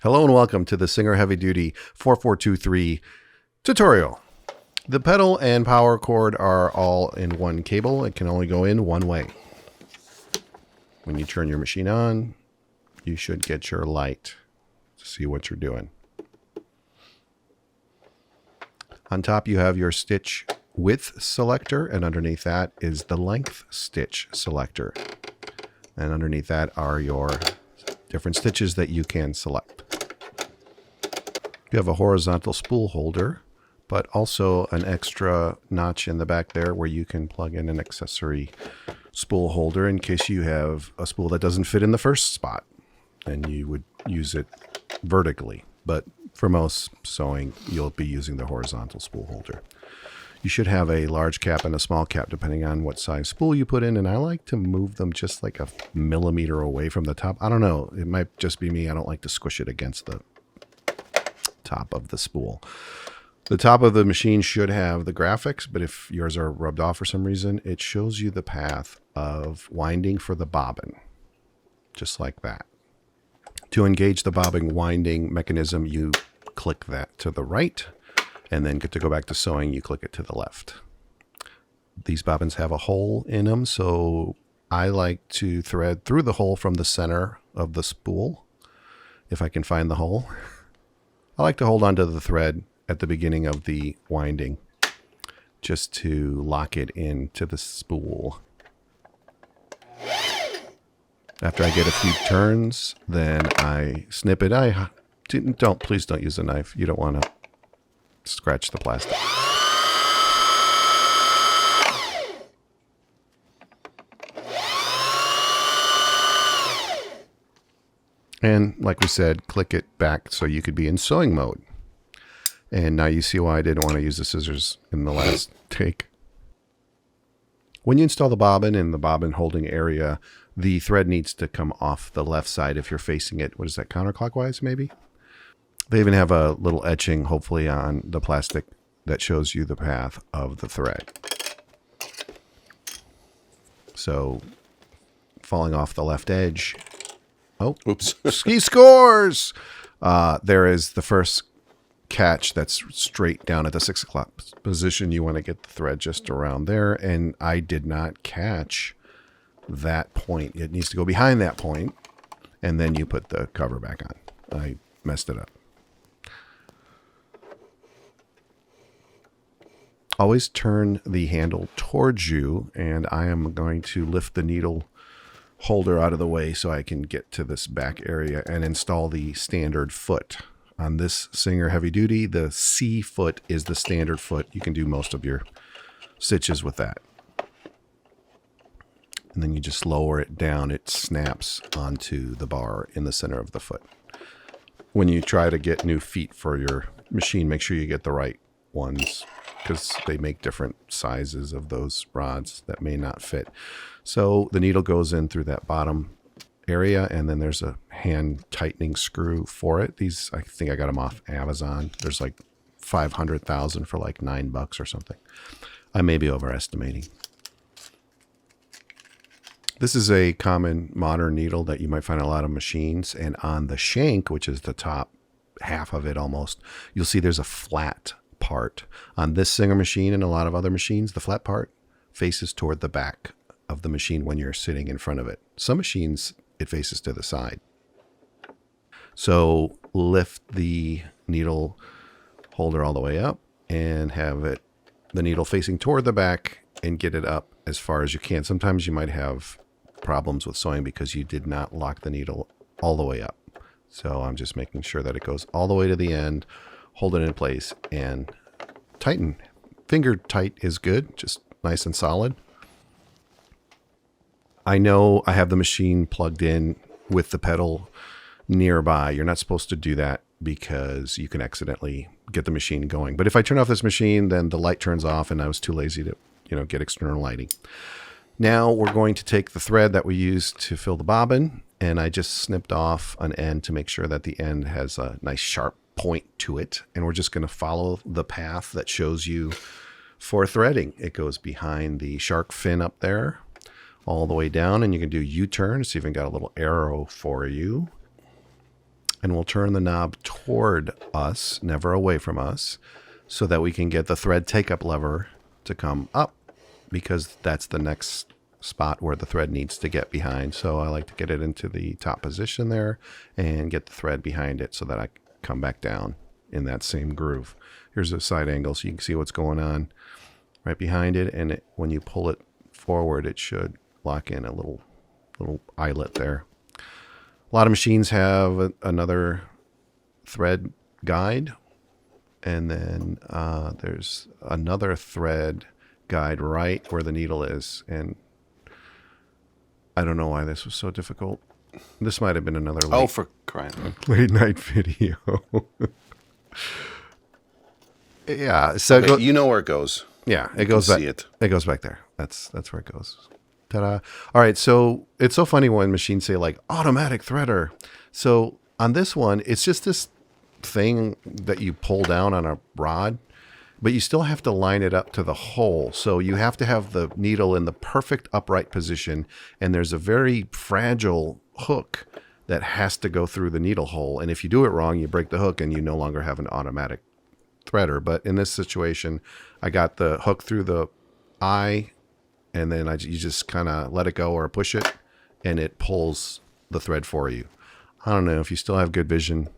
Hello and welcome to the Singer Heavy Duty 4423 tutorial. The pedal and power cord are all in one cable. It can only go in one way. When you turn your machine on, you should get your light to see what you're doing. On top you have your stitch width selector, and underneath that is the length stitch selector. And underneath that are your different stitches that you can select. You have a horizontal spool holder, but also an extra notch in the back there where you can plug in an accessory spool holder in case you have a spool that doesn't fit in the first spot and you would use it vertically. But for most sewing, you'll be using the horizontal spool holder. You should have a large cap and a small cap depending on what size spool you put in, and I like to move them just like a millimeter away from the top. I don't know, it might just be me. I don't like to squish it against the top of the spool. The top of the machine should have the graphics, but if yours are rubbed off for some reason, it shows you the path of winding for the bobbin, just like that. To engage the bobbin winding mechanism, you click that to the right, and then to go back to sewing, you click it to the left. These bobbins have a hole in them, so I like to thread through the hole from the center of the spool, if I can find the hole. I like to hold onto the thread at the beginning of the winding just to lock it into the spool. After I get a few turns, then I snip it. Please don't use a knife. You don't want to scratch the plastic. And like we said, click it back so you could be in sewing mode. And now you see why I didn't want to use the scissors in the last take. When you install the bobbin in the bobbin holding area, the thread needs to come off the left side if you're facing it. What is that, counterclockwise maybe? They even have a little etching, hopefully, on the plastic that shows you the path of the thread. So, falling off the left edge. Oh, oops. He scores! There is the first catch that's straight down at the 6 o'clock position. You want to get the thread just around there, and I did not catch that point. It needs to go behind that point, and then you put the cover back on. I messed it up. Always turn the handle towards you, and I am going to lift the needle holder out of the way so I can get to this back area and install the standard foot. On this Singer Heavy Duty, the C foot is the standard foot. You can do most of your stitches with that. And then you just lower it down. It snaps onto the bar in the center of the foot. When you try to get new feet for your machine, make sure you get the right ones, because they make different sizes of those rods that may not fit. So the needle goes in through that bottom area, and then there's a hand tightening screw for it. These, I think I got them off Amazon. There's like 500,000 for like $9 or something. I may be overestimating. This is a common modern needle that you might find in a lot of machines, and on the shank, which is the top half of it almost, you'll see there's a flat part. On this Singer machine and a lot of other machines, the flat part faces toward the back of the machine when you're sitting in front of it. Some machines, it faces to the side. So lift the needle holder all the way up and have it, the needle facing toward the back, and get it up as far as you can. Sometimes you might have problems with sewing because you did not lock the needle all the way up. So I'm just making sure that it goes all the way to the end, hold it in place, and tighten. Finger tight is good, just nice and solid. I know I have the machine plugged in with the pedal nearby. You're not supposed to do that because you can accidentally get the machine going. But if I turn off this machine, then the light turns off, and I was too lazy to, get external lighting. Now we're going to take the thread that we used to fill the bobbin, and I just snipped off an end to make sure that the end has a nice sharp point to it. And we're just going to follow the path that shows you for threading. It goes behind the shark fin up there, all the way down, and you can do U-turn. It's even got a little arrow for you. and we'll turn the knob toward us, never away from us, so that we can get the thread take-up lever to come up, because that's the next spot where the thread needs to get behind. So I like to get it into the top position there and get the thread behind it so that I come back down in that same groove. Here's a side angle so you can see what's going on right behind it, and when you pull it forward, it should lock in a little eyelet there. A lot of machines have another thread guide, and then there's another thread guide right where the needle is, and I don't know why this was so difficult. This might have been another for crying late night video. Yeah, so okay, you know where it goes. Yeah, it goes back. See it. It goes back there. That's where it goes. Ta-da! All right, so it's so funny when machines say like automatic threader. So on this one, it's just this thing that you pull down on a rod, but you still have to line it up to the hole. So you have to have the needle in the perfect upright position, and there's a very fragile hook that has to go through the needle hole. And if you do it wrong, you break the hook and you no longer have an automatic threader. But in this situation, I got the hook through the eye, and then you just kind of let it go or push it, and it pulls the thread for you. I don't know, if you still have good vision,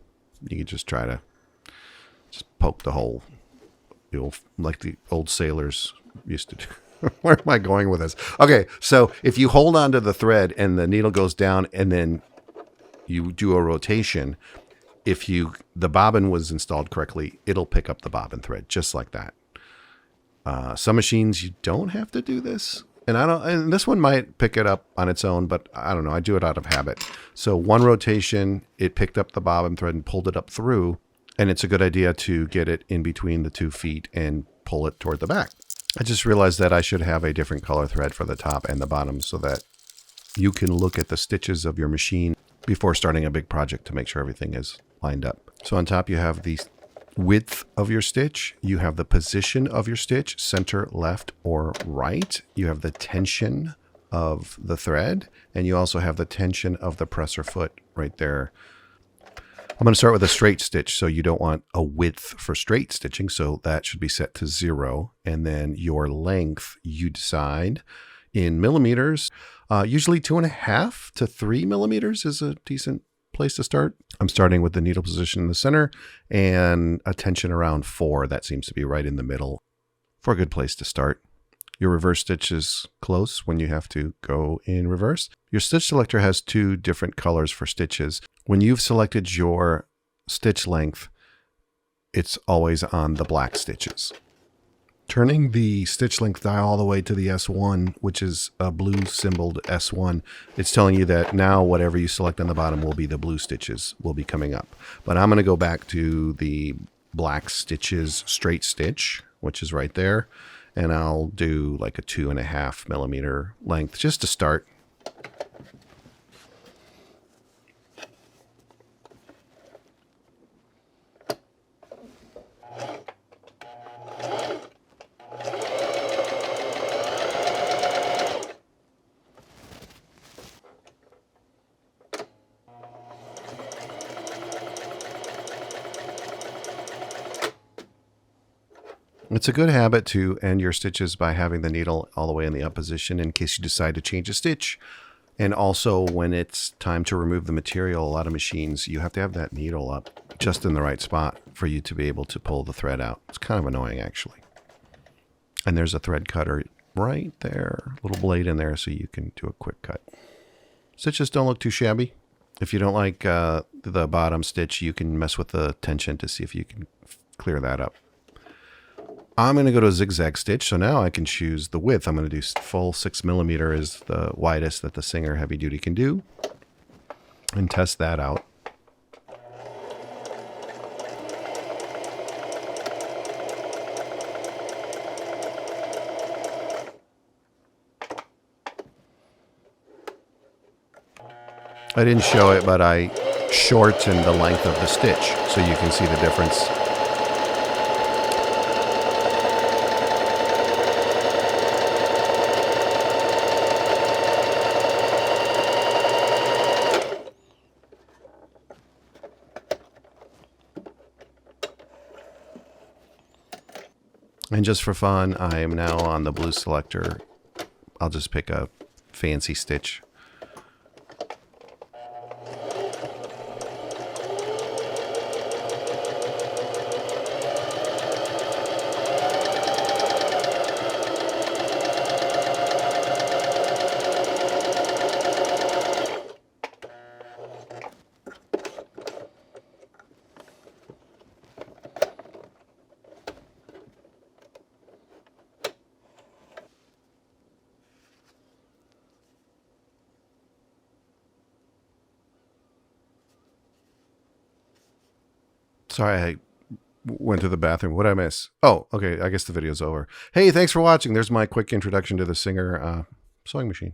you could just try to just poke the hole, like the old sailors used to do. Where am I going with this? Okay, so if you hold on to the thread and the needle goes down, and then you do a rotation, if the bobbin was installed correctly, it'll pick up the bobbin thread just like that. Some machines you don't have to do this, and this one might pick it up on its own, but I don't know. I do it out of habit. So one rotation, it picked up the bobbin thread and pulled it up through, and it's a good idea to get it in between the 2 feet and pull it toward the back. I just realized that I should have a different color thread for the top and the bottom so that you can look at the stitches of your machine before starting a big project to make sure everything is lined up. So on top you have the width of your stitch, you have the position of your stitch, center, left, or right. You have the tension of the thread, and you also have the tension of the presser foot right there. I'm going to start with a straight stitch, so you don't want a width for straight stitching, so that should be set to 0. And then your length, you decide in millimeters. Usually 2.5 to 3 millimeters is a decent place to start. I'm starting with the needle position in the center and a tension around 4. That seems to be right in the middle for a good place to start. Your reverse stitch is close when you have to go in reverse. Your stitch selector has 2 different colors for stitches. When you've selected your stitch length, it's always on the black stitches. Turning the stitch length dial all the way to the S1, which is a blue symboled S1, it's telling you that now whatever you select on the bottom will be the blue stitches will be coming up. But I'm going to go back to the black stitches straight stitch, which is right there. And I'll do like a 2.5 millimeter length just to start. It's a good habit to end your stitches by having the needle all the way in the up position in case you decide to change a stitch. And also when it's time to remove the material, a lot of machines, you have to have that needle up just in the right spot for you to be able to pull the thread out. It's kind of annoying actually. And there's a thread cutter right there, little blade in there so you can do a quick cut. Stitches don't look too shabby. If you don't like the bottom stitch, you can mess with the tension to see if you can clear that up. I'm going to go to a zigzag stitch, so now I can choose the width. I'm going to do full 6 millimeter is the widest that the Singer Heavy Duty can do, and test that out. I didn't show it, but I shortened the length of the stitch so you can see the difference. And just for fun, I am now on the blue selector. I'll just pick a fancy stitch. Sorry, I went to the bathroom. What did I miss? Oh, okay. I guess the video's over. Hey, thanks for watching. There's my quick introduction to the Singer sewing machine.